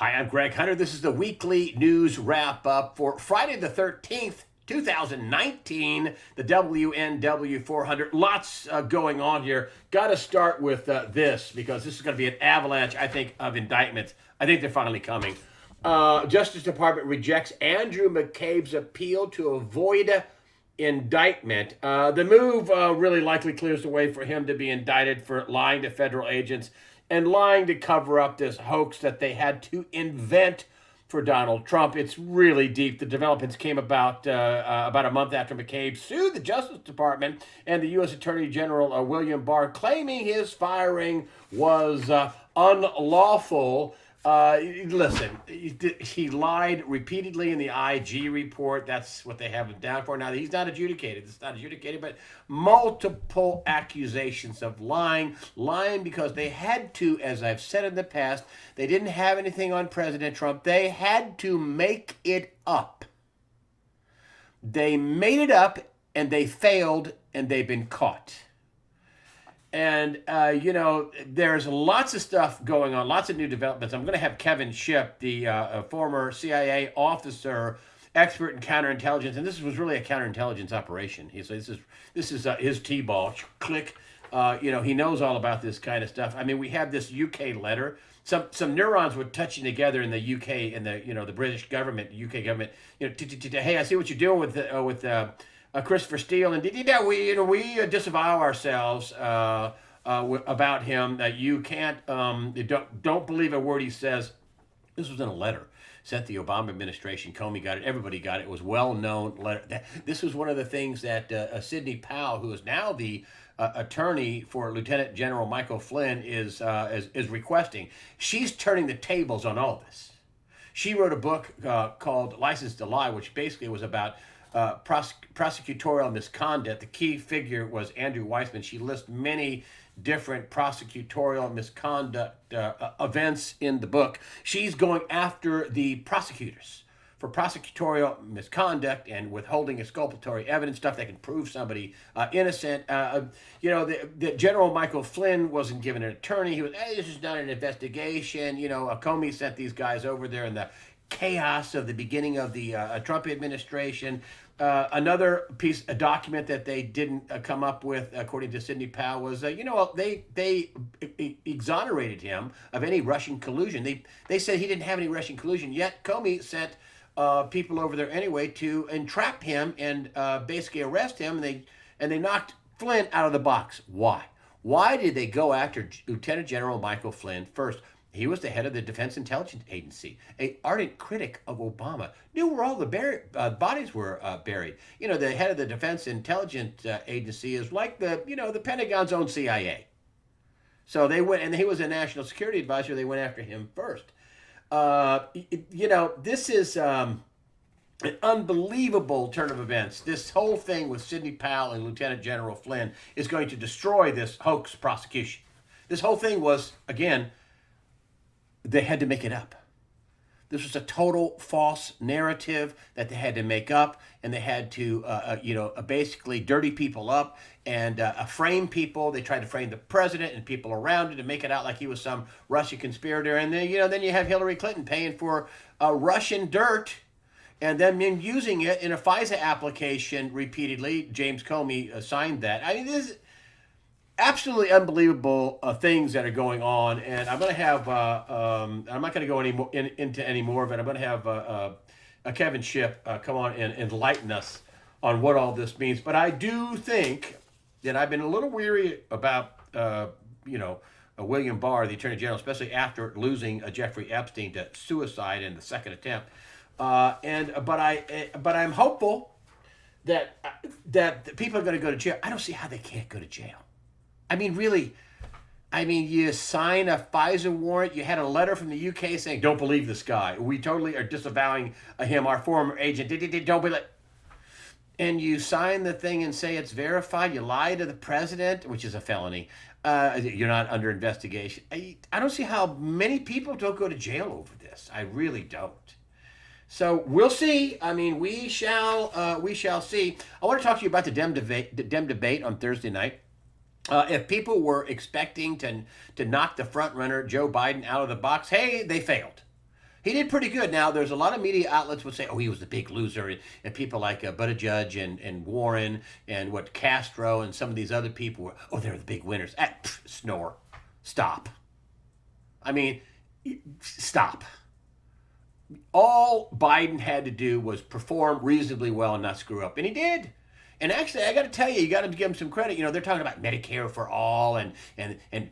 Hi, I'm Greg Hunter. This is the weekly news wrap up for Friday the 13th, 2019, the WNW 400. Lots going on here. Got to start with this because this is going to be an avalanche, I think, of indictments. I think they're finally coming. Justice Department rejects Andrew McCabe's appeal to avoid indictment. The move really likely clears the way for him to be indicted for lying to federal agents and lying to cover up this hoax that they had to invent for Donald Trump. It's really deep. The developments came about a month after McCabe sued the Justice Department and the U.S. Attorney General William Barr, claiming his firing was unlawful. Listen, he lied repeatedly in the IG report. That's what they have him down for. Now, he's not adjudicated. It's not adjudicated, but multiple accusations of lying because they had to, as I've said in the past, they didn't have anything on President Trump. They had to make it up. They made it up, and they failed, and they've been caught. And, there's lots of stuff going on, lots of new developments. I'm going to have Kevin Shipp, the former CIA officer, expert in counterintelligence, and this was really a counterintelligence operation. So this is his T-ball, click. He knows all about this kind of stuff. I mean, we have this UK letter. Some neurons were touching together in the UK and the British government, UK government. Hey, I see what you're doing with Christopher Steele, and we disavow ourselves about him. That you can't, don't believe a word he says. This was in a letter sent the Obama administration. Comey got it. Everybody got it. It was well-known letter. This was one of the things that Sidney Powell, who is now the attorney for Lieutenant General Michael Flynn, is requesting. She's turning the tables on all this. She wrote a book called License to Lie, which basically was about prosecutorial misconduct. The key figure was Andrew Weissman. She lists many different prosecutorial misconduct events in the book. She's going after the prosecutors for prosecutorial misconduct and withholding exculpatory evidence, stuff that can prove somebody innocent. The General Michael Flynn wasn't given an attorney. He was, this is not an investigation. Comey sent these guys over there in the chaos of the beginning of the Trump administration. Another a document that they didn't come up with, according to Sidney Powell, was they exonerated him of any Russian collusion. They said he didn't have any Russian collusion. Yet Comey sent people over there anyway to entrap him and basically arrest him. And they knocked Flynn out of the box. Why? Why did they go after Lieutenant General Michael Flynn first? He was the head of the Defense Intelligence Agency, an ardent critic of Obama, knew where all the bodies were buried. The head of the Defense Intelligence Agency is like the Pentagon's own CIA. So they went, and he was a national security advisor. They went after him first. This is an unbelievable turn of events. This whole thing with Sidney Powell and Lieutenant General Flynn is going to destroy this hoax prosecution. This whole thing was, again, they had to make it up. This was a total false narrative that they had to make up, and they had to, basically dirty people up and frame people. They tried to frame the president and people around him to make it out like he was some Russian conspirator. And then, then you have Hillary Clinton paying for Russian dirt and then using it in a FISA application repeatedly. James Comey signed that. I mean, this is absolutely unbelievable things that are going on, and I'm going to have I'm not going to go into any more of it. I'm going to have Kevin Shipp come on and enlighten us on what all this means. But I do think that I've been a little weary about William Barr, the Attorney General, especially after losing Jeffrey Epstein to suicide in the second attempt. But I'm hopeful that people are going to go to jail. I don't see how they can't go to jail. I mean, really, you sign a FISA warrant. You had a letter from the UK saying, don't believe this guy. We totally are disavowing him, our former agent. Don't believe. And you sign the thing and say it's verified. You lie to the president, which is a felony. You're not under investigation. I don't see how many people don't go to jail over this. I really don't. So we'll see. I mean, we shall see. I want to talk to you about the Dem debate on Thursday night. If people were expecting to knock the front runner Joe Biden out of the box, hey, they failed. He did pretty good. Now, there's a lot of media outlets would say, "Oh, he was the big loser," and people like Buttigieg and Warren and what Castro and some of these other people were. Oh, they're the big winners. Snore. Stop. I mean, stop. All Biden had to do was perform reasonably well and not screw up, and he did. And actually, I got to tell you, you got to give him some credit. They're talking about Medicare for all and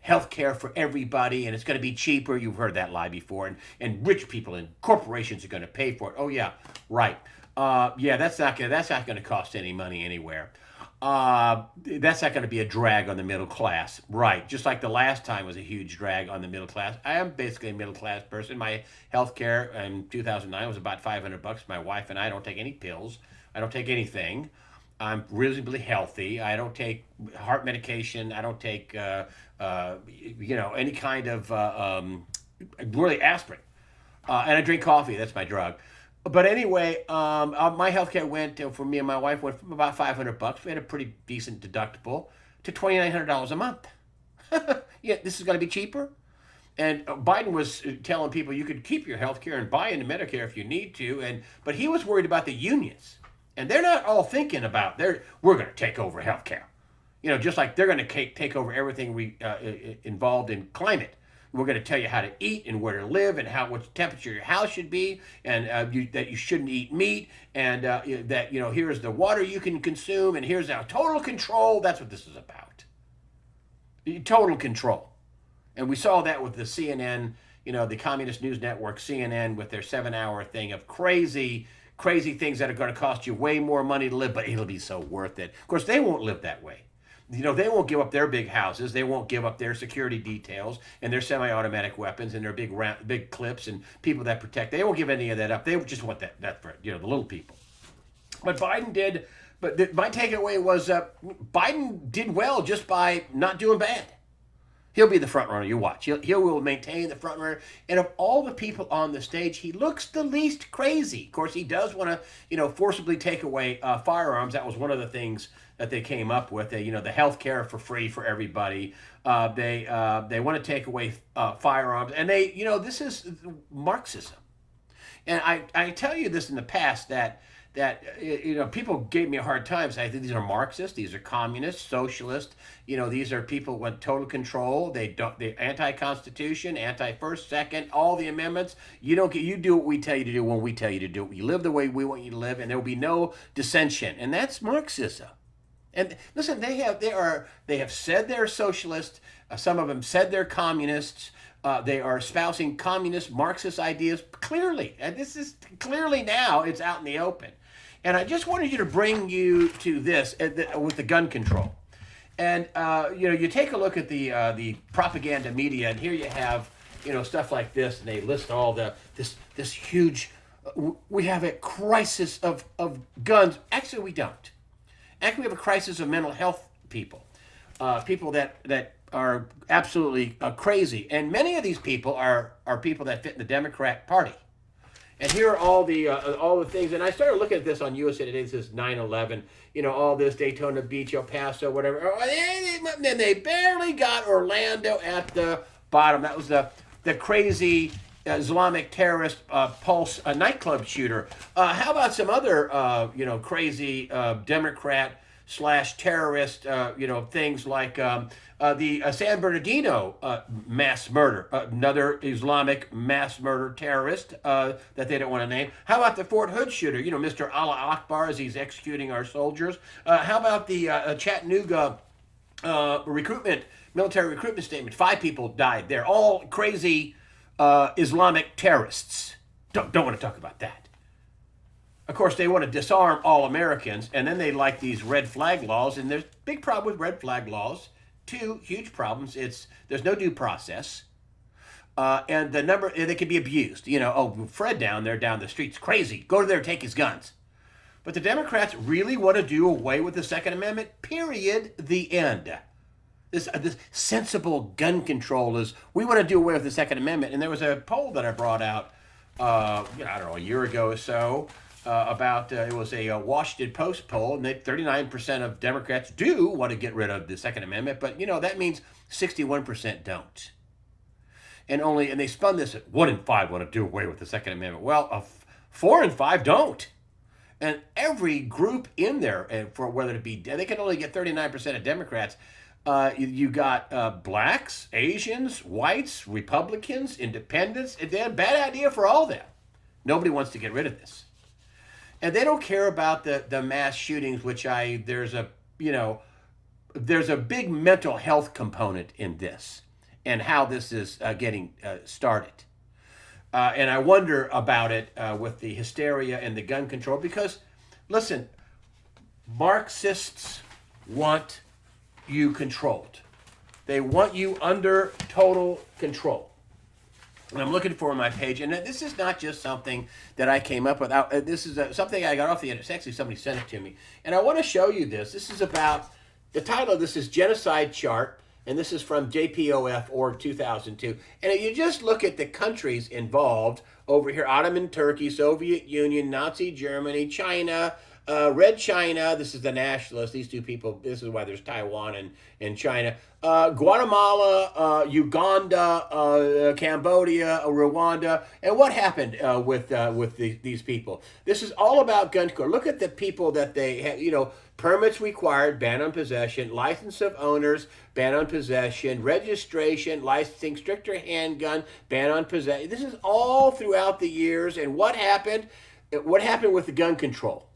health care for everybody, and it's going to be cheaper. You've heard that lie before. And rich people and corporations are going to pay for it. Oh yeah, right. Yeah, that's not going to cost any money anywhere. That's not going to be a drag on the middle class, right? Just like the last time was a huge drag on the middle class. I am basically a middle class person. My health care in 2009 was about $500. My wife and I don't take any pills. I don't take anything. I'm reasonably healthy. I don't take heart medication. I don't take, any kind of really aspirin. And I drink coffee. That's my drug. But anyway, my healthcare went for me and my wife went from about $500. We had a pretty decent deductible to $2,900 a month. Yeah, this is going to be cheaper. And Biden was telling people you could keep your healthcare and buy into Medicare if you need to. But he was worried about the unions. And they're not all thinking about we're going to take over healthcare. Just like they're going to take over everything we involved in climate. We're going to tell you how to eat and where to live and what temperature your house should be, and that you shouldn't eat meat, and that here's the water you can consume, and here's our total control. That's what this is about. Total control. And we saw that with the CNN, the Communist News Network, CNN, with their 7-hour thing of crazy things that are going to cost you way more money to live, but it'll be so worth it. Of course, they won't live that way. They won't give up their big houses. They won't give up their security details and their semi-automatic weapons and their big clips and people that protect. They won't give any of that up. They just want that for the little people. But Biden did. But my takeaway was Biden did well just by not doing bad. He'll be the front runner. You watch. He will maintain the front runner. And of all the people on the stage, he looks the least crazy. Of course, he does want to, forcibly take away firearms. That was one of the things that they came up with. The health care for free for everybody. They want to take away firearms, and this is Marxism. And I tell you this in the past that people gave me a hard time. So I think these are Marxists, these are communists, socialists. These are people with total control. They anti-constitution, anti-first, second, all the amendments. You do what we tell you to do when we tell you to do it. You live the way we want you to live, and there will be no dissension. And that's Marxism. And listen, they have said they're socialist. Some of them said they're communists. They are espousing communist Marxist ideas clearly. And this is clearly now it's out in the open. And I just wanted to bring you to this with the gun control. And you take a look at the propaganda media, and here you have stuff like this, and they list all this huge. We have a crisis of guns. Actually, we don't. Actually, we have a crisis of mental health people that are absolutely crazy, and many of these people are people that fit in the Democrat Party. And here are all the things. And I started looking at this on USA Today. This is 9/11. All this Daytona Beach, El Paso, whatever. And they barely got Orlando at the bottom. That was the crazy Islamic terrorist Pulse nightclub shooter. How about some other crazy Democrat / terrorist things like the San Bernardino mass murder, another Islamic mass murder terrorist that they don't want to name. How about the Fort Hood shooter, Mr. Allah Akbar as he's executing our soldiers? How about the Chattanooga military recruitment statement? 5 people died. They're all crazy Islamic terrorists. Don't want to talk about that. Of course, they want to disarm all Americans, and then they like these red flag laws, and there's a big problem with red flag laws. 2 huge problems. There's no due process, and they can be abused. Fred down the street's crazy. Go to there, take his guns. But the Democrats really want to do away with the Second Amendment. Period. The end. This sensible gun control is we want to do away with the Second Amendment. And there was a poll that I brought out, I don't know, a year ago or so. It was a Washington Post poll, and 39% of Democrats do want to get rid of the Second Amendment, but that means 61% don't. and they spun this at 1 in 5 want to do away with the Second Amendment. Well, 4 in 5 don't. And every group in there, for whether it be, they can only get 39% of Democrats. You got blacks, Asians, whites, Republicans, independents. It's a bad idea for all of them. Nobody wants to get rid of this. And they don't care about the mass shootings, which there's a big mental health component in this and how this is getting started. And I wonder about it with the hysteria and the gun control because, listen, Marxists want you controlled. They want you under total control. And I'm looking for my page, and this is not just something that I came up with. This is something I got off the internet. Actually, somebody sent it to me. And I want to show you this. This is about, the title of this is Genocide Chart. And this is from JPOF Org 2002. And if you just look at the countries involved over here, Ottoman Turkey, Soviet Union, Nazi Germany, China, Red China, this is the nationalists, these two people, this is why there's Taiwan and China, Guatemala, Uganda, Cambodia, Rwanda, and what happened with these people? This is all about gun control. Look at the people that they have, permits required, ban on possession, license of owners, ban on possession, registration, licensing, stricter handgun, ban on possession. This is all throughout the years, and what happened? What happened with the gun control?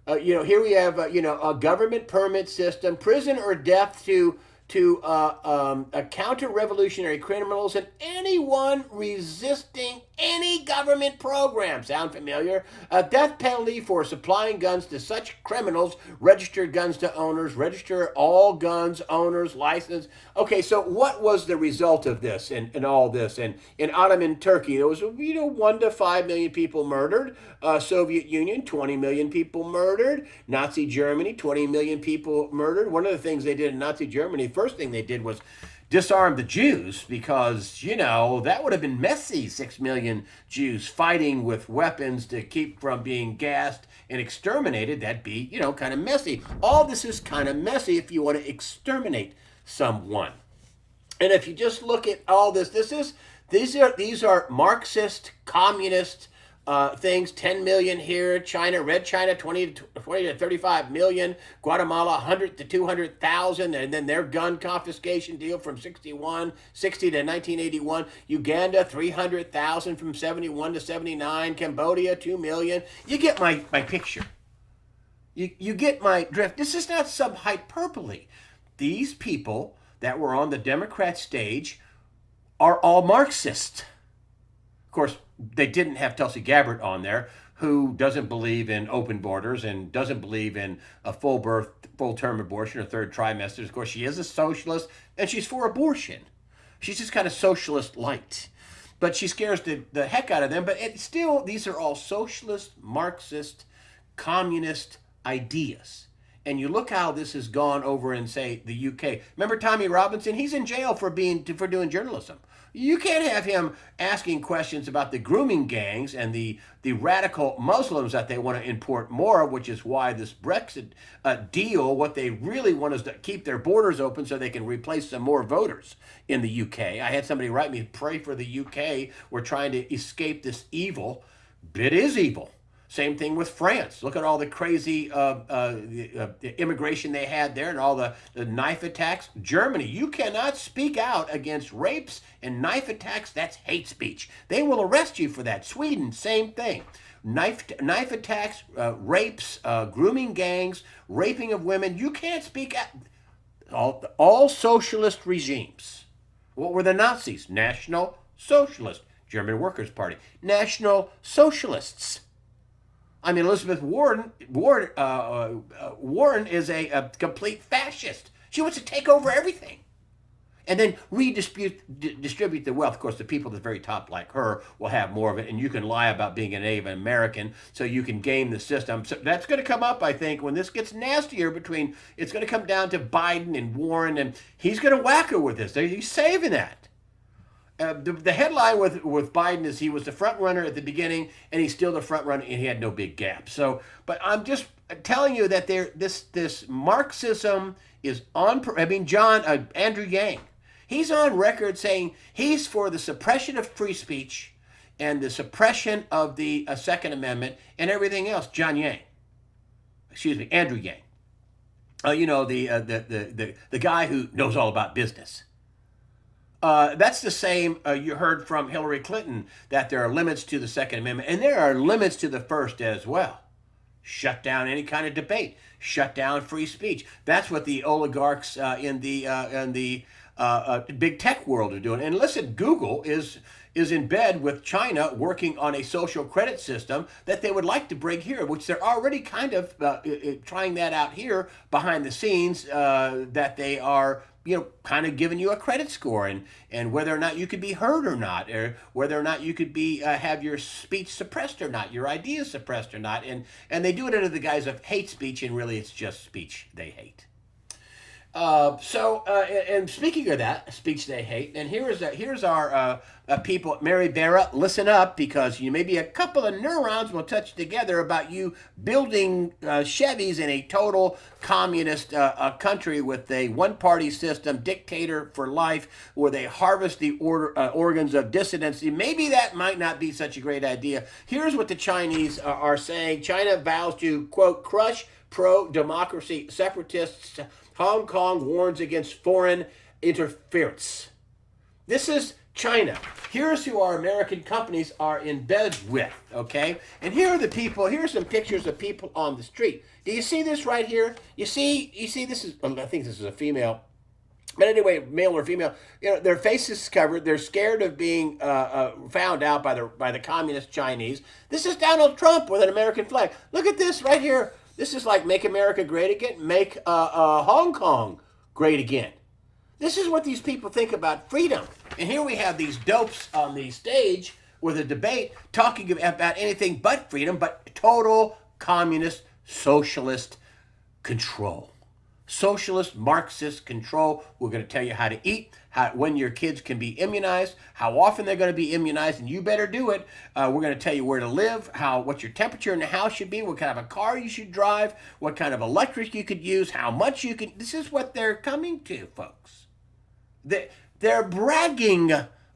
Here we have, a government permit system, prison or death to counter-revolutionary criminals and anyone resisting any government program. Sound familiar? A death penalty for supplying guns to such criminals, registered guns to owners, register all guns, owners, license. Okay, so what was the result of this and all this? And in Ottoman Turkey, there was, 1 to 5 million people murdered. Soviet Union, 20 million people murdered. Nazi Germany, 20 million people murdered. One of the things they did in Nazi Germany, first thing they did was disarm the Jews because, that would have been messy, 6 million Jews fighting with weapons to keep from being gassed and exterminated. That'd be, kind of messy. All this is kind of messy if you want to exterminate someone. And if you just look at all this, these are Marxist, communist things. 10 million here. China, Red China, 20 to 35 million. Guatemala, 100 to 200,000. And then their gun confiscation deal from 60 to 1981. Uganda, 300,000 from 71 to 79. Cambodia, 2 million. You get my picture. You get my drift. This is not some hyperbole. These people that were on the Democrat stage are all Marxist. Of course, they didn't have Tulsi Gabbard on there, who doesn't believe in open borders and doesn't believe in a full-term abortion or third trimesters. Of course, she is a socialist, and she's for abortion. She's just kind of socialist light. But she scares the heck out of them. But still, these are all socialist, Marxist, communist ideas. And you look how this has gone over in, say, the UK. Remember Tommy Robinson? He's in jail for doing journalism. You can't have him asking questions about the grooming gangs and the radical Muslims that they want to import more of, which is why this Brexit deal, what they really want is to keep their borders open so they can replace some more voters in the UK. I had somebody write me, pray for the UK. We're trying to escape this evil. It is evil. Same thing with France. Look at all the crazy immigration they had there and all the knife attacks. Germany, you cannot speak out against rapes and knife attacks. That's hate speech. They will arrest you for that. Sweden, same thing. Knife attacks, rapes, grooming gangs, raping of women. You can't speak out. All socialist regimes. What were the Nazis? National Socialist. German Workers' Party. National Socialists. I mean, Elizabeth Warren is a complete fascist. She wants to take over everything and then distribute the wealth. Of course, the people at the very top, like her, will have more of it, and you can lie about being a Native American so you can game the system. So that's going to come up, I think, when this gets nastier it's going to come down to Biden and Warren, and he's going to whack her with this. He's saving that. The headline with Biden is he was the front runner at the beginning, and he's still the front runner, and he had no big gap. So, but I'm just telling you that this Marxism is on. I mean, Andrew Yang, He's on record saying he's for the suppression of free speech and the suppression of the Second Amendment and everything else. Andrew Yang. The guy who knows all about business. That's the same you heard from Hillary Clinton, that there are limits to the Second Amendment, and there are limits to the First as well. Shut down any kind of debate. Shut down free speech. That's what the oligarchs in the big tech world are doing. And listen, Google is in bed with China working on a social credit system that they would like to bring here, which they're already kind of trying that out here behind the scenes, that they are kind of giving you a credit score and whether or not you could be heard or not, or whether or not you could be have your speech suppressed or not, your ideas suppressed or not, and they do it under the guise of hate speech, and really it's just speech they hate. And speaking of that, speech they hate, and here's our people, Mary Barra, listen up, because maybe a couple of neurons will touch together about you building Chevys in a total communist country with a one-party system, dictator for life, where they harvest the organs of dissidents. Maybe that might not be such a great idea. Here's what the Chinese are saying. China vows to, quote, crush pro-democracy separatists. Hong Kong warns against foreign interference. This is China. Here's who our American companies are in bed with, okay? And here are the people. Here's some pictures of people on the street. Do you see this right here? You see this is, I think this is a female. But anyway, male or female, their faces covered. They're scared of being found out by the communist Chinese. This is Donald Trump with an American flag. Look at this right here. This is like Make America Great Again, make Hong Kong great again. This is what these people think about freedom. And here we have these dopes on the stage with a debate talking about anything but freedom, but total communist socialist control. Socialist Marxist control. We're going to tell you how to eat, when your kids can be immunized, how often they're going to be immunized, and you better do it. We're going to tell you where to live, what your temperature in the house should be, what kind of a car you should drive, what kind of electric you could use, how much you can. This is what they're coming to, folks. They're bragging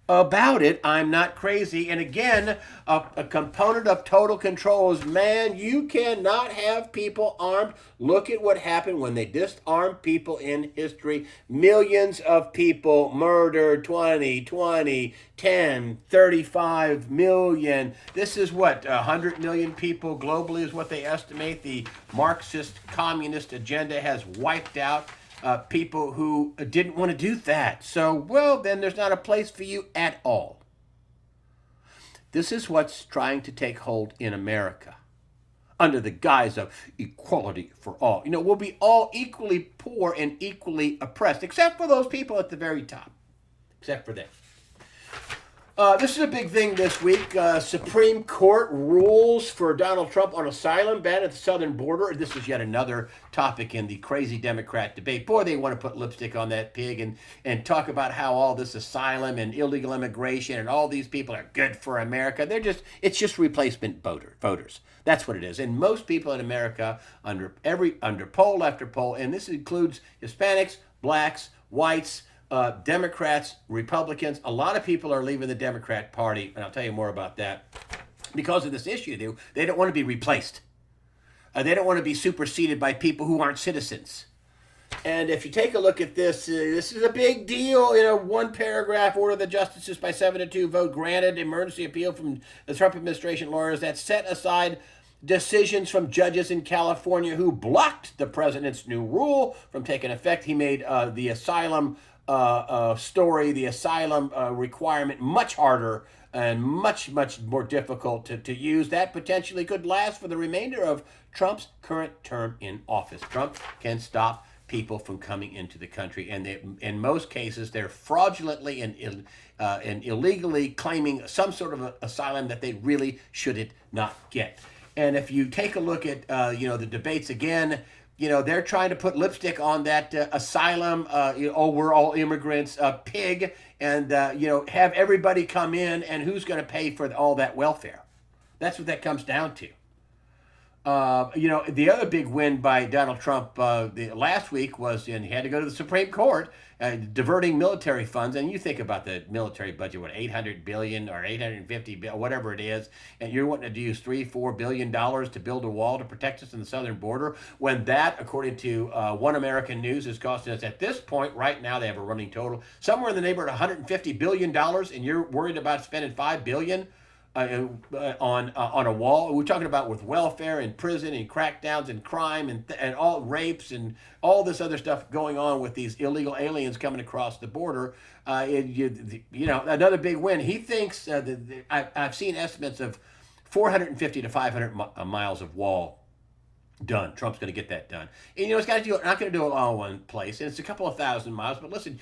about it. I'm not crazy. And again, a component of total control is, man, you cannot have people armed. Look at what happened when they disarmed people in history. Millions of people murdered, 20, 10, 35 million. This is what, 100 million people globally is what they estimate the Marxist communist agenda has wiped out. People who didn't want to do that. So, well, then there's not a place for you at all. This is what's trying to take hold in America under the guise of equality for all. We'll be all equally poor and equally oppressed, except for those people at the very top. Except for them. This is a big thing this week. Supreme Court rules for Donald Trump on asylum ban at the southern border. This is yet another topic in the crazy Democrat debate. Boy, they want to put lipstick on that pig and talk about how all this asylum and illegal immigration and all these people are good for America. It's just replacement voters. That's what it is. And most people in America, under poll after poll, and this includes Hispanics, blacks, whites, Democrats, Republicans, a lot of people are leaving the Democrat Party, and I'll tell you more about that, because of this issue. They don't want to be replaced. They don't want to be superseded by people who aren't citizens. And if you take a look at this, this is a big deal. One paragraph, order the justices by 7-2 vote granted emergency appeal from the Trump administration lawyers that set aside decisions from judges in California who blocked the president's new rule from taking effect. He made the asylum the asylum requirement much harder and much more difficult to use. That potentially could last for the remainder of Trump's current term in office. Trump can stop people from coming into the country, and in most cases they're fraudulently and illegally claiming some sort of asylum that they really should not get. And if you take a look at the debates again, they're trying to put lipstick on that asylum, we're all immigrants, pig, and, have everybody come in, and who's going to pay for all that welfare? That's what that comes down to. The other big win by Donald Trump the last week was he had to go to the Supreme Court, diverting military funds. And you think about the military budget, what, 800 billion or 850 billion, whatever it is, and you're wanting to use $3-4 billion to build a wall to protect us in the southern border, when that, according to One American News, is costing us at this point right now, they have a running total somewhere in the neighborhood of $150 billion, and you're worried about spending $5 billion on a wall. We're talking about with welfare and prison and crackdowns and crime and all rapes and all this other stuff going on with these illegal aliens coming across the border. Another big win. He thinks I've seen estimates of 450 to 500 miles of wall done. Trump's going to get that done. And it's got to do. Not going to do it all in one place. And it's a couple of thousand miles. But listen,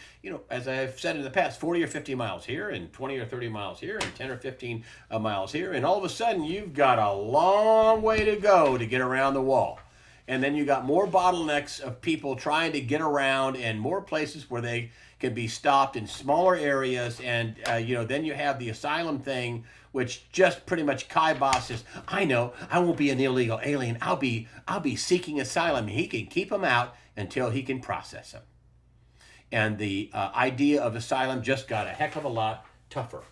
as I've said in the past, 40 or 50 miles here, and 20 or 30 miles here, and 10 or 15 miles here, and all of a sudden you've got a long way to go to get around the wall. And then you got more bottlenecks of people trying to get around, and more places where they can be stopped in smaller areas. And then you have the asylum thing, which just pretty much kiboshes. I know I won't be an illegal alien. I'll be seeking asylum. He can keep him out until he can process him. And the idea of asylum just got a heck of a lot tougher.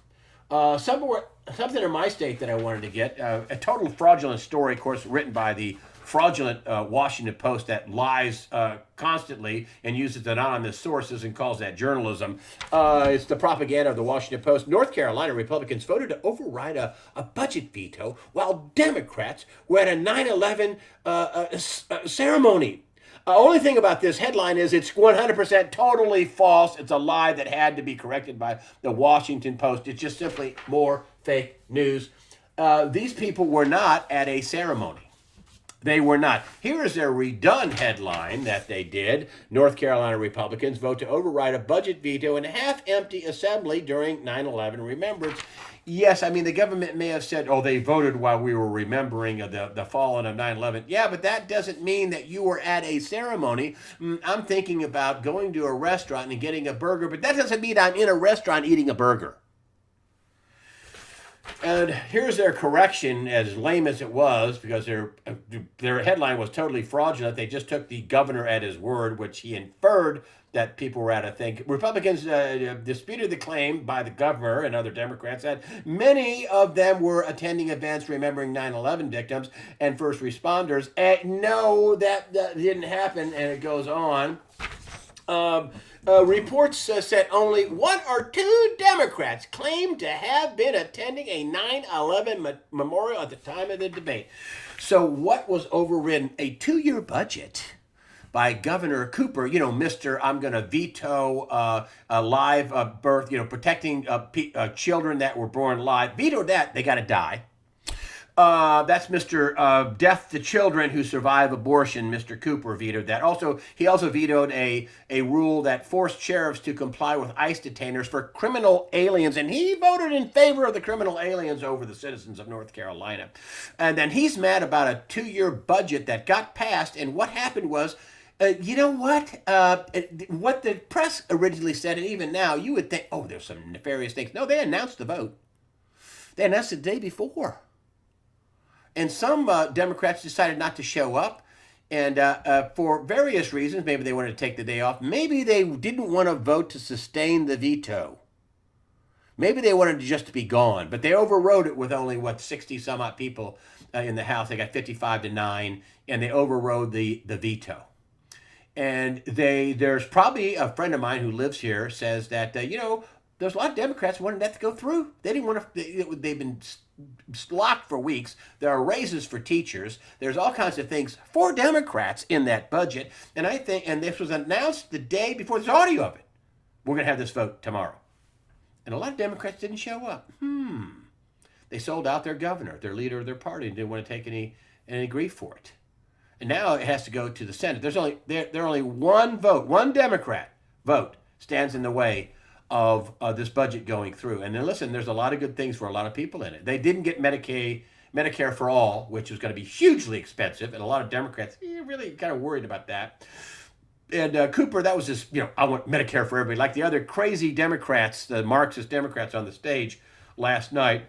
Something in my state that I wanted to get, a total fraudulent story, of course, written by the fraudulent Washington Post that lies constantly and uses anonymous sources and calls that journalism. It's the propaganda of the Washington Post. North Carolina Republicans voted to override a budget veto while Democrats were at a 9/11 ceremony. Only thing about this headline is it's 100% totally false. It's a lie that had to be corrected by the Washington Post. It's just simply more fake news. These people were not at a ceremony. They were not. Here is their redone headline that they did. North Carolina Republicans vote to override a budget veto in a half-empty assembly during 9/11 remembrance. Yes, I mean, the government may have said, they voted while we were remembering the fallen of 9/11. Yeah, but that doesn't mean that you were at a ceremony. I'm thinking about going to a restaurant and getting a burger, but that doesn't mean I'm in a restaurant eating a burger. And here's their correction, as lame as it was, because their headline was totally fraudulent. They just took the governor at his word, which he inferred that people were at a thing. Republicans disputed the claim by the governor and other Democrats that many of them were attending events remembering 9/11 victims and first responders. No, that didn't happen, and it goes on. Reports said only one or two Democrats claimed to have been attending a 9/11 memorial at the time of the debate. So what was overridden? A 2-year budget by Governor Cooper, Mr. I'm going to veto a live birth, protecting children that were born live. Vetoed that, they got to die. That's Mr. Death to Children Who Survive Abortion. Mr. Cooper vetoed that. He also vetoed a rule that forced sheriffs to comply with ICE detainers for criminal aliens, and he voted in favor of the criminal aliens over the citizens of North Carolina. And then he's mad about a 2-year budget that got passed, and what happened was, what the press originally said, and even now, you would think, there's some nefarious things. No, they announced the vote. They announced it the day before. And some Democrats decided not to show up, and for various reasons. Maybe they wanted to take the day off. Maybe they didn't want to vote to sustain the veto. Maybe they wanted just to be gone, but they overrode it with only, 60 some odd people in the House. They got 55-9, and they overrode the veto. And there's probably a friend of mine who lives here says that, there's a lot of Democrats who wanted that to go through. They didn't want to, they've been locked for weeks. There are raises for teachers. There's all kinds of things for Democrats in that budget. And I think, and this was announced the day before, there's audio of it. We're going to have this vote tomorrow. And a lot of Democrats didn't show up. They sold out their governor, their leader of their party, and didn't want to take any grief for it. And now it has to go to the Senate. There's only one vote, one Democrat vote stands in the way of this budget going through. And then listen, there's a lot of good things for a lot of people in it. They didn't get Medicare for all, which is going to be hugely expensive, and a lot of Democrats really kind of worried about that. And Cooper, that was just, I want Medicare for everybody, like the other crazy Democrats, the Marxist Democrats on the stage last night.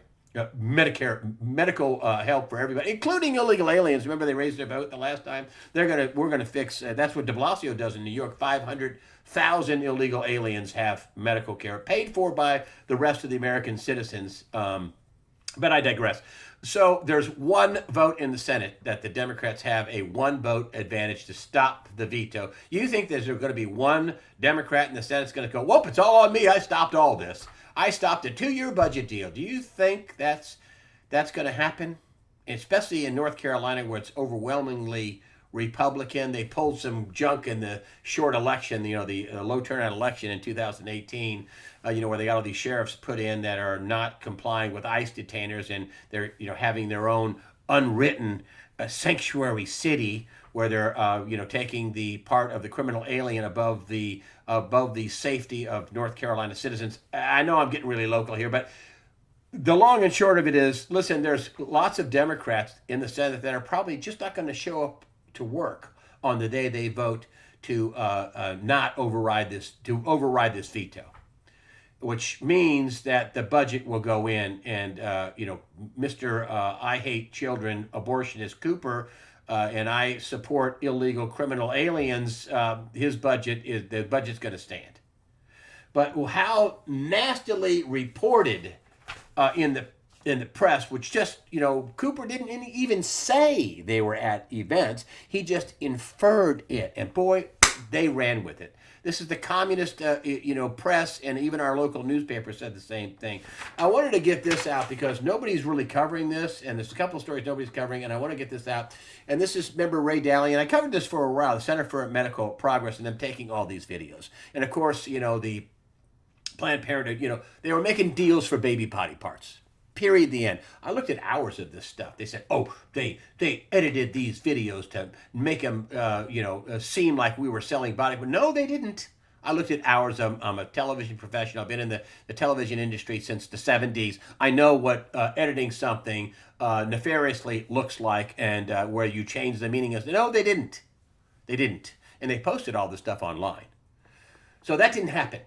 Medicare, medical help for everybody, including illegal aliens. Remember, they raised their vote the last time. We're gonna fix. That's what De Blasio does in New York. 500,000 illegal aliens have medical care paid for by the rest of the American citizens. But I digress. So there's one vote in the Senate that the Democrats have a one vote advantage to stop the veto. You think there's going to be one Democrat in the Senate that's going to go, whoop, it's all on me. I stopped all this. I stopped a 2-year budget deal. Do you think that's going to happen? Especially in North Carolina, where it's overwhelmingly Republican. They pulled some junk in the short election, the low turnout election in 2018, where they got all these sheriffs put in that are not complying with ICE detainers, and they're, having their own unwritten sanctuary city where they're, taking the part of the criminal alien above the safety of North Carolina citizens. I know I'm getting really local here, but the long and short of it is, listen, there's lots of Democrats in the Senate that are probably just not going to show up to work on the day they vote to not override this veto, which means that the budget will go in, and Mr. I hate children abortionist Cooper, and I support illegal criminal aliens. The budget's going to stand, but how nastily reported in the press, which just, Cooper didn't even say they were at events. He just inferred it. And boy, they ran with it. This is the communist, press, and even our local newspaper said the same thing. I wanted to get this out because nobody's really covering this, and there's a couple of stories nobody's covering, and I want to get this out. And this is, remember Ray Daly, and I covered this for a while, the Center for Medical Progress, and them taking all these videos. And of course, the Planned Parenthood, they were making deals for baby body parts. Period. The end. I looked at hours of this stuff. They said, oh, they edited these videos to make them, seem like we were selling body. But no, they didn't. I looked at hours. I'm a television professional. I've been in the television industry since the 70s. I know what editing something nefariously looks like, and where you change the meaning of. No, they didn't. They didn't. And they posted all this stuff online. So that didn't happen.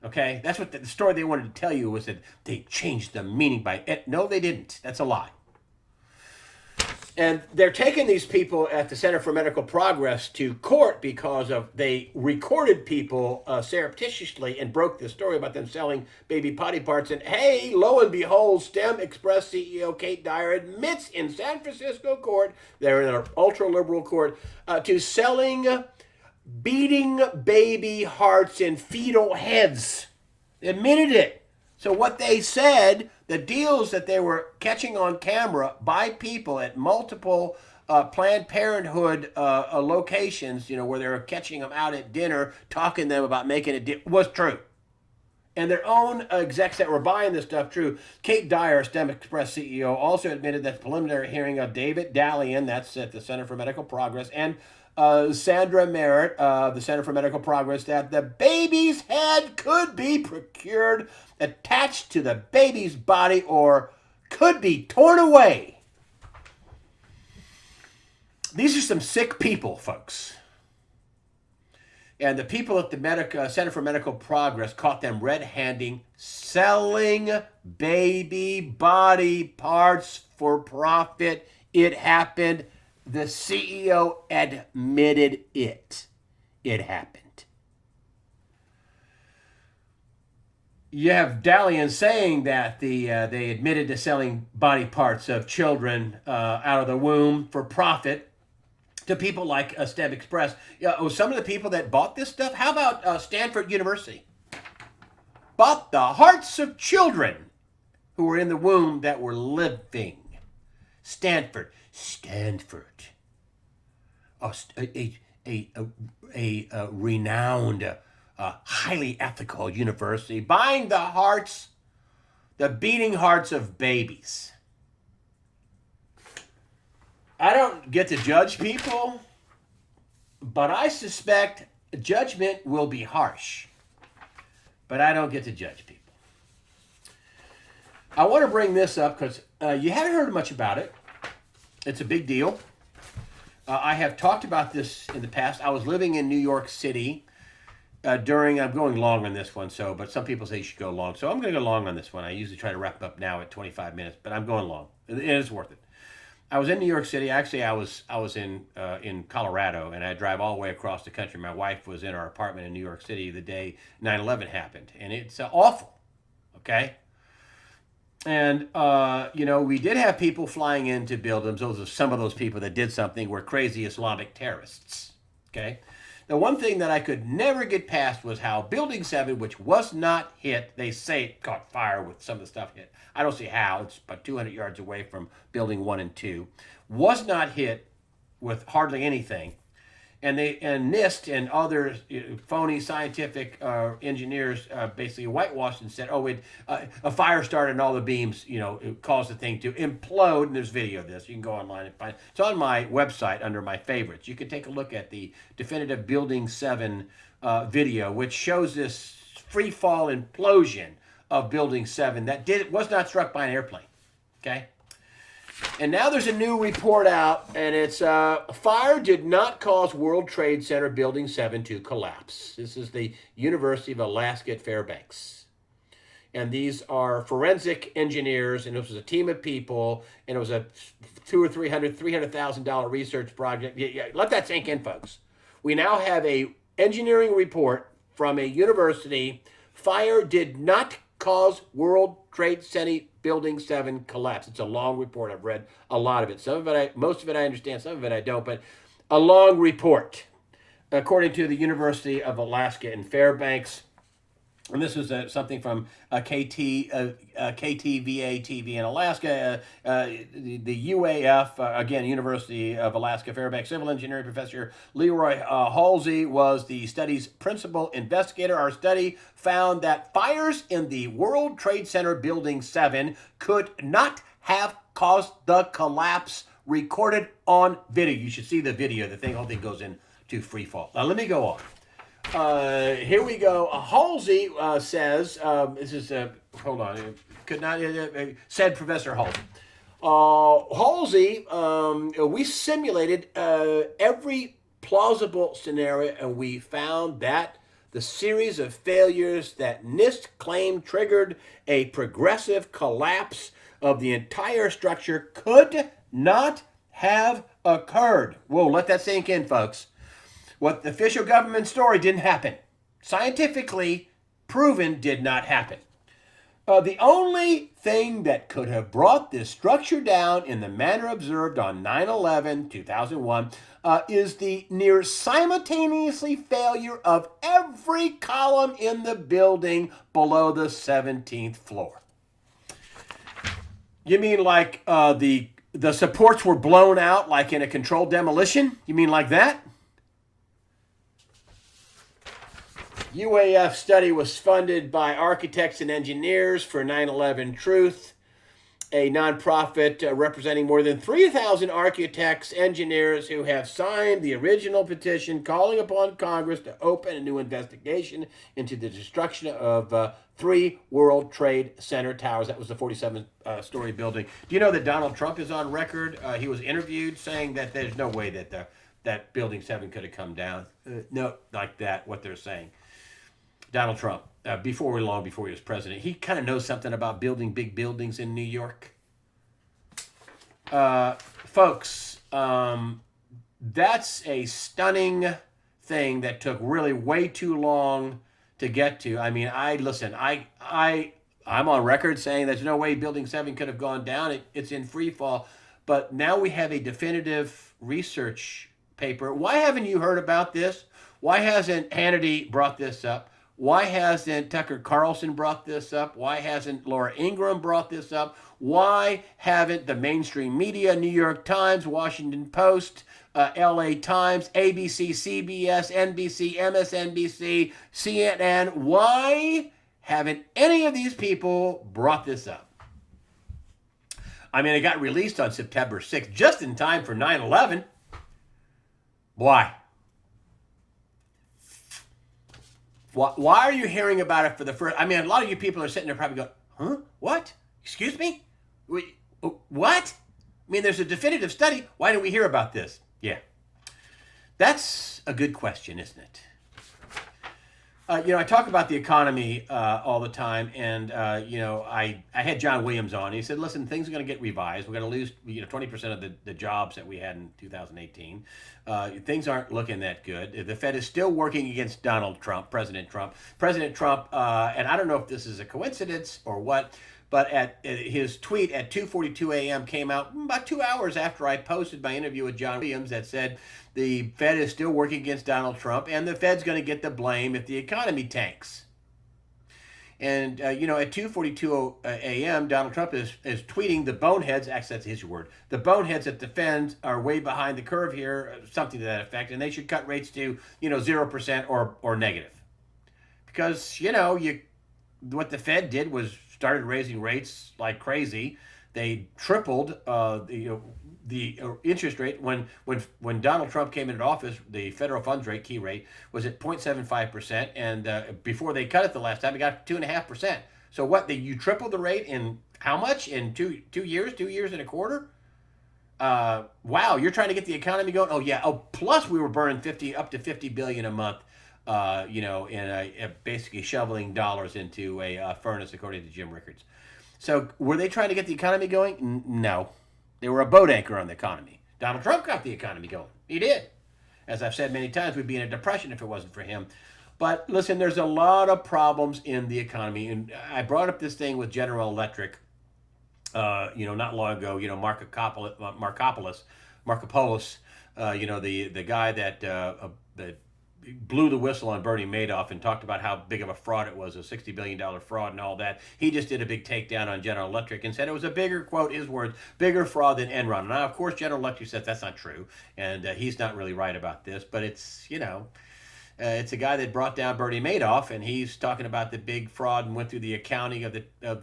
Okay, that's what the story they wanted to tell you was that they changed the meaning by it. No, they didn't. That's a lie. And they're taking these people at the Center for Medical Progress to court because they recorded people surreptitiously and broke the story about them selling baby potty parts. And hey, lo and behold, STEM Express CEO Kate Dyer admits in San Francisco court, they're in an ultra-liberal court, to selling beating baby hearts in fetal heads. They admitted it. So what they said, the deals that they were catching on camera by people at multiple Planned Parenthood locations, where they were catching them out at dinner, talking to them about making a deal, was true. And their own execs that were buying this stuff, true. Kate Dyer, STEM Express CEO, also admitted that the preliminary hearing of David Dalian, that's at the Center for Medical Progress, and Sandra Merritt, the Center for Medical Progress, that the baby's head could be procured attached to the baby's body or could be torn away. These are some sick people, folks. And the people at the Center for Medical Progress caught them red-handed selling baby body parts for profit. It happened. The CEO admitted it. It happened. You have Dalian saying that they admitted to selling body parts of children out of the womb for profit to people like STEM Express. Some of the people that bought this stuff, how about Stanford University? Bought the hearts of children who were in the womb that were living. Stanford. A renowned, highly ethical university, buying the beating hearts of babies. I don't get to judge people, but I suspect judgment will be harsh. But I don't get to judge people. I want to bring this up because you haven't heard much about it. It's a big deal. I have talked about this in the past. I was living in New York City I'm going long on this one, but some people say you should go long. So I'm going to go long on this one. I usually try to wrap up now at 25 minutes, but I'm going long. It is worth it. I was in New York City. Actually, I was in Colorado, and I drive all the way across the country. My wife was in our apartment in New York City the day 9/11 happened, and it's awful. Okay, and we did have people flying into buildings. Those are some of those people that did something were crazy Islamic terrorists. Okay, the one thing that I could never get past was how Building 7, which was not hit, they say it caught fire with some of the stuff hit. I don't see how. It's about 200 yards away from Building 1 and 2. Was not hit with hardly anything. And NIST and other phony scientific engineers basically whitewashed and said, a fire started and all the beams, it caused the thing to implode. And there's video of this. You can go online and find it. It's on my website under my favorites. You can take a look at the definitive Building 7 video, which shows this free fall implosion of Building 7 that was not struck by an airplane. Okay? And now there's a new report out, and it's fire did not cause World Trade Center Building 7 to collapse. This is the University of Alaska at Fairbanks. And these are forensic engineers, and this was a team of people, and it was a $300,000 research project. Yeah, let that sink in, folks. We now have a engineering report from a university. Fire did not cause World Trade Center Building 7 collapse. It's a long report. I've read a lot of it. Most of it I understand, some of it I don't, but a long report, according to the University of Alaska in Fairbanks. And this was something from KTVA TV in Alaska. The UAF, again, University of Alaska, Fairbanks civil engineering professor Leroy Halsey was the study's principal investigator. Our study found that fires in the World Trade Center Building 7 could not have caused the collapse recorded on video. You should see the video. The whole thing goes into free fall. Now, let me go on. Here we go. Halsey says, this is, hold on, said Professor Halsey. We simulated every plausible scenario, and we found that the series of failures that NIST claimed triggered a progressive collapse of the entire structure could not have occurred. Whoa, let that sink in, folks. What the official government story didn't happen. Scientifically proven did not happen. The only thing that could have brought this structure down in the manner observed on 9/11, 2001, is the near simultaneously failure of every column in the building below the 17th floor. You mean like the supports were blown out like in a controlled demolition? You mean like that? UAF study was funded by Architects and Engineers for 9/11 Truth, a nonprofit representing more than 3,000 architects, engineers who have signed the original petition calling upon Congress to open a new investigation into the destruction of 3 World Trade Center towers. That was the 47-story building. Do you know that Donald Trump is on record? He was interviewed saying that there's no way that Building 7 could have come down. No, like that, what they're saying. Donald Trump, before he was president, he kind of knows something about building big buildings in New York. Folks, that's a stunning thing that took really way too long to get to. I mean, I'm on record saying there's no way Building 7 could have gone down. It's in free fall. But now we have a definitive research paper. Why haven't you heard about this? Why hasn't Hannity brought this up? Why hasn't Tucker Carlson brought this up? Why hasn't Laura Ingraham brought this up? Why haven't the mainstream media, New York Times, Washington Post, LA Times, ABC, CBS, NBC, MSNBC, CNN, why haven't any of these people brought this up? I mean, it got released on September 6th, just in time for 9/11. Why? Why are you hearing about it for the first? I mean, a lot of you people are sitting there probably going, huh? What? Excuse me? What? I mean, there's a definitive study. Why didn't we hear about this? Yeah. That's a good question, isn't it? I talk about the economy all the time, and I had John Williams on. He said, "Listen, things are going to get revised. We're going to lose 20% of the jobs that we had in 2018. Things aren't looking that good. The Fed is still working against Donald Trump, President Trump, and I don't know if this is a coincidence or what." But at his tweet at 2:42 a.m. came out about 2 hours after I posted my interview with John Williams that said the Fed is still working against Donald Trump, and the Fed's going to get the blame if the economy tanks. And at 2:42 a.m., Donald Trump is tweeting the boneheads. Actually, that's his word. The boneheads at the Fed are way behind the curve here, something to that effect, and they should cut rates to 0% or negative, because what the Fed did was started raising rates like crazy. They tripled the interest rate when Donald Trump came into office. The federal funds rate, key rate, was at 0.75%, and before they cut it the last time, it got 2.5%. So what? You tripled the rate in how much? In 2 years, 2 years and a quarter? Wow, you're trying to get the economy going? Oh yeah. Oh, plus we were burning up to $50 billion a month. In basically shoveling dollars into a furnace, according to Jim Rickards. So were they trying to get the economy going? No. They were a boat anchor on the economy. Donald Trump got the economy going. He did. As I've said many times, we'd be in a depression if it wasn't for him. But listen, there's a lot of problems in the economy. And I brought up this thing with General Electric, not long ago, Markopolos, the guy that blew the whistle on Bernie Madoff and talked about how big of a fraud it was, a $60 billion fraud and all that. He just did a big takedown on General Electric and said it was a bigger, quote, his words, bigger fraud than Enron. Now, of course, General Electric says that's not true, and he's not really right about this, but it's a guy that brought down Bernie Madoff, and he's talking about the big fraud and went through the accounting of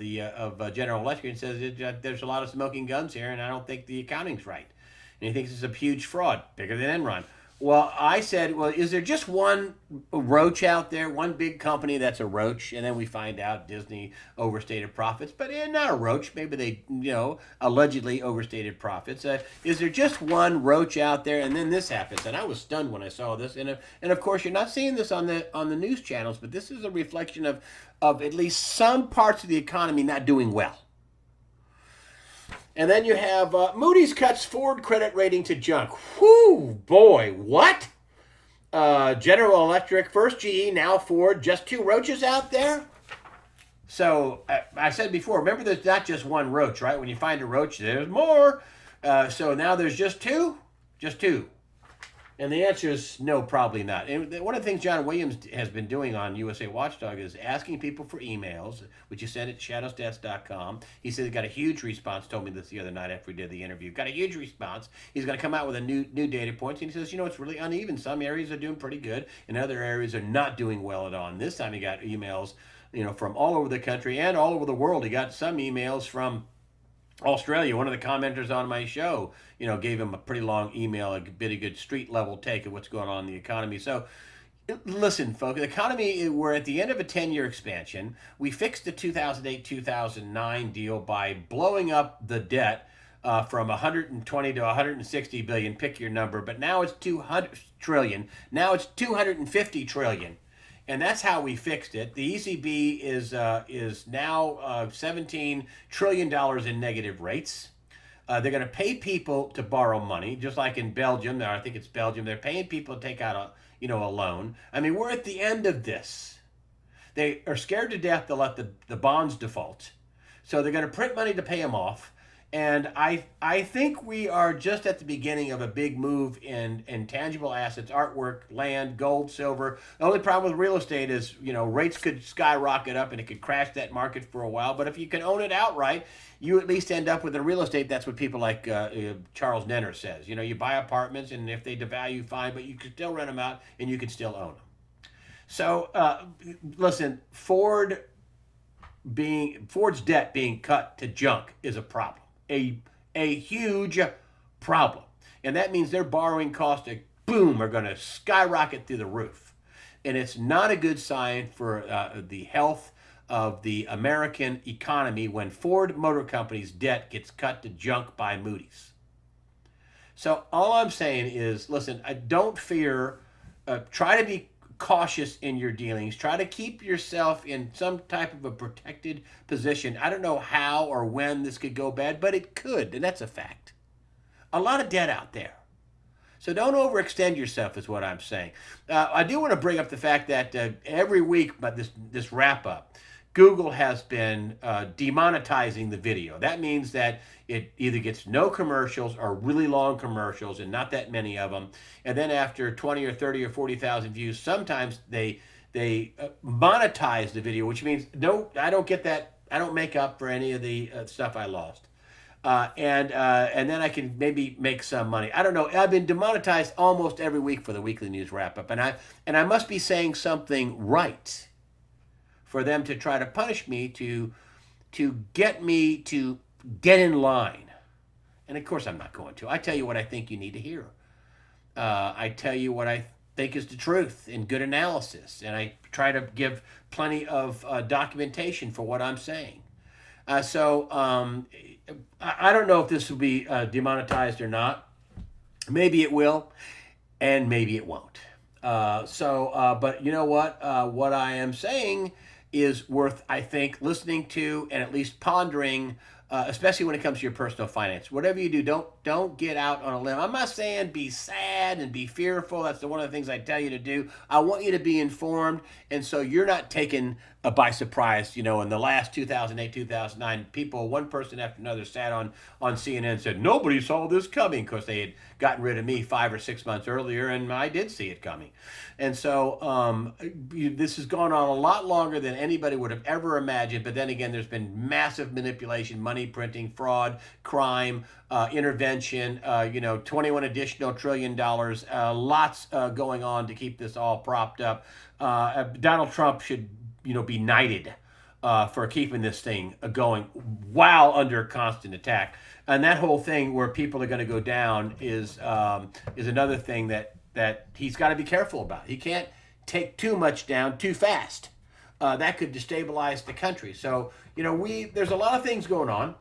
General Electric and says there's a lot of smoking guns here, and I don't think the accounting's right. And he thinks it's a huge fraud, bigger than Enron. Well, I said, is there just one roach out there, one big company that's a roach? And then we find out Disney overstated profits, but not a roach. Maybe they, allegedly overstated profits. Is there just one roach out there? And then this happens, and I was stunned when I saw this. And of course, you're not seeing this on the news channels, but this is a reflection of at least some parts of the economy not doing well. And then you have Moody's cuts Ford credit rating to junk. Whoo, boy, what? General Electric, first GE, now Ford, just two roaches out there? So I said before, remember there's not just one roach, right? When you find a roach, there's more. So now there's just two? Just two. And the answer is no, probably not. And one of the things John Williams has been doing on USA Watchdog is asking people for emails, which you send at shadowstats.com. He said he got a huge response, told me this the other night after we did the interview. Got a huge response. He's going to come out with a new data points. And he says, it's really uneven. Some areas are doing pretty good, and other areas are not doing well at all. And this time he got emails, from all over the country and all over the world. He got some emails from Australia. One of the commenters on my show, gave him a pretty long email, a good street level take of what's going on in the economy. So listen, folks, the economy, we're at the end of a 10-year expansion. We fixed the 2008-2009 deal by blowing up the debt from 120 to 160 billion, pick your number, but now it's 200 trillion. Now it's 250 trillion. And that's how we fixed it. The ECB is now $17 trillion in negative rates. They're going to pay people to borrow money, just like in Belgium. I think it's Belgium. They're paying people to take out a loan. I mean, we're at the end of this. They are scared to death to let the bonds default. So they're going to print money to pay them off. And I think we are just at the beginning of a big move in tangible assets, artwork, land, gold, silver. The only problem with real estate is, rates could skyrocket up and it could crash that market for a while. But if you can own it outright, you at least end up with a real estate. That's what people like Charles Nenner says. You buy apartments, and if they devalue, fine, but you can still rent them out and you can still own them. So, listen, Ford's debt being cut to junk is a problem. A huge problem. And that means their borrowing costs are going to skyrocket through the roof. And it's not a good sign for the health of the American economy when Ford Motor Company's debt gets cut to junk by Moody's. So all I'm saying is, listen, don't fear. Try to be cautious in your dealings. Try to keep yourself in some type of a protected position. I don't know how or when this could go bad, but it could, and that's a fact. A lot of debt out there. So don't overextend yourself is what I'm saying. I do want to bring up the fact that every week, but this wrap up, Google has been demonetizing the video. That means that it either gets no commercials or really long commercials and not that many of them. And then after 20 or 30 or 40,000 views, sometimes they monetize the video, which means no, I don't get that. I don't make up for any of the stuff I lost. And then I can maybe make some money. I don't know. I've been demonetized almost every week for the weekly news wrap up, and I must be saying something right for them to try to punish me to get me to get in line. And of course, I'm not going to. I tell you what I think you need to hear. I tell you what I think is the truth in good analysis, and I try to give plenty of documentation for what I'm saying. So I don't know if this will be demonetized or not. Maybe it will, and maybe it won't. But you know what? What I am saying is worth, I think, listening to and at least pondering, especially when it comes to your personal finance. Whatever you do, don't get out on a limb. I'm not saying be sad and be fearful. That's one of the things I tell you to do. I want you to be informed, and so you're not taken by surprise. You know, in the last 2008, 2009, one person after another sat on CNN and said, nobody saw this coming, because they had gotten rid of me 5 or 6 months earlier, and I did see it coming. And so this has gone on a lot longer than anybody would have ever imagined. But then again, there's been massive manipulation, money printing, fraud, crime, intervention, 21 additional $1 trillion, lots going on to keep this all propped up. Donald Trump should, be knighted for keeping this thing going while under constant attack. And that whole thing where people are going to go down is another thing that he's got to be careful about. He can't take too much down too fast. That could destabilize the country. So, there's a lot of things going on,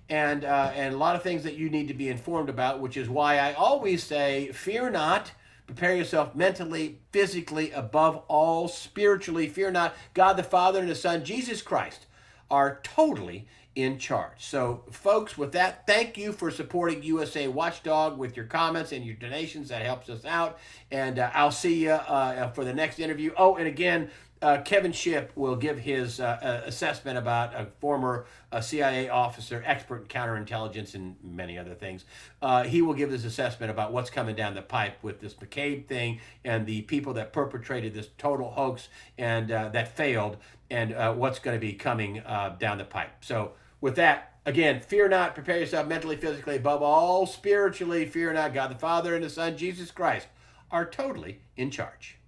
and a lot of things that you need to be informed about, which is why I always say, fear not. Prepare yourself mentally, physically, above all, spiritually. Fear not. God the Father and His Son, Jesus Christ, are totally in charge. So, folks, with that, thank you for supporting USA Watchdog with your comments and your donations. That helps us out. And I'll see you for the next interview. Oh, and again, Kevin Shipp will give his assessment about a former CIA officer, expert in counterintelligence and many other things. He will give his assessment about what's coming down the pipe with this Mccabe thing and the people that perpetrated this total hoax and that failed, and what's going to be coming down the pipe. So with that, again, fear not, prepare yourself mentally, physically, above all, spiritually. Fear not. God the Father and the Son, Jesus Christ, are totally in charge.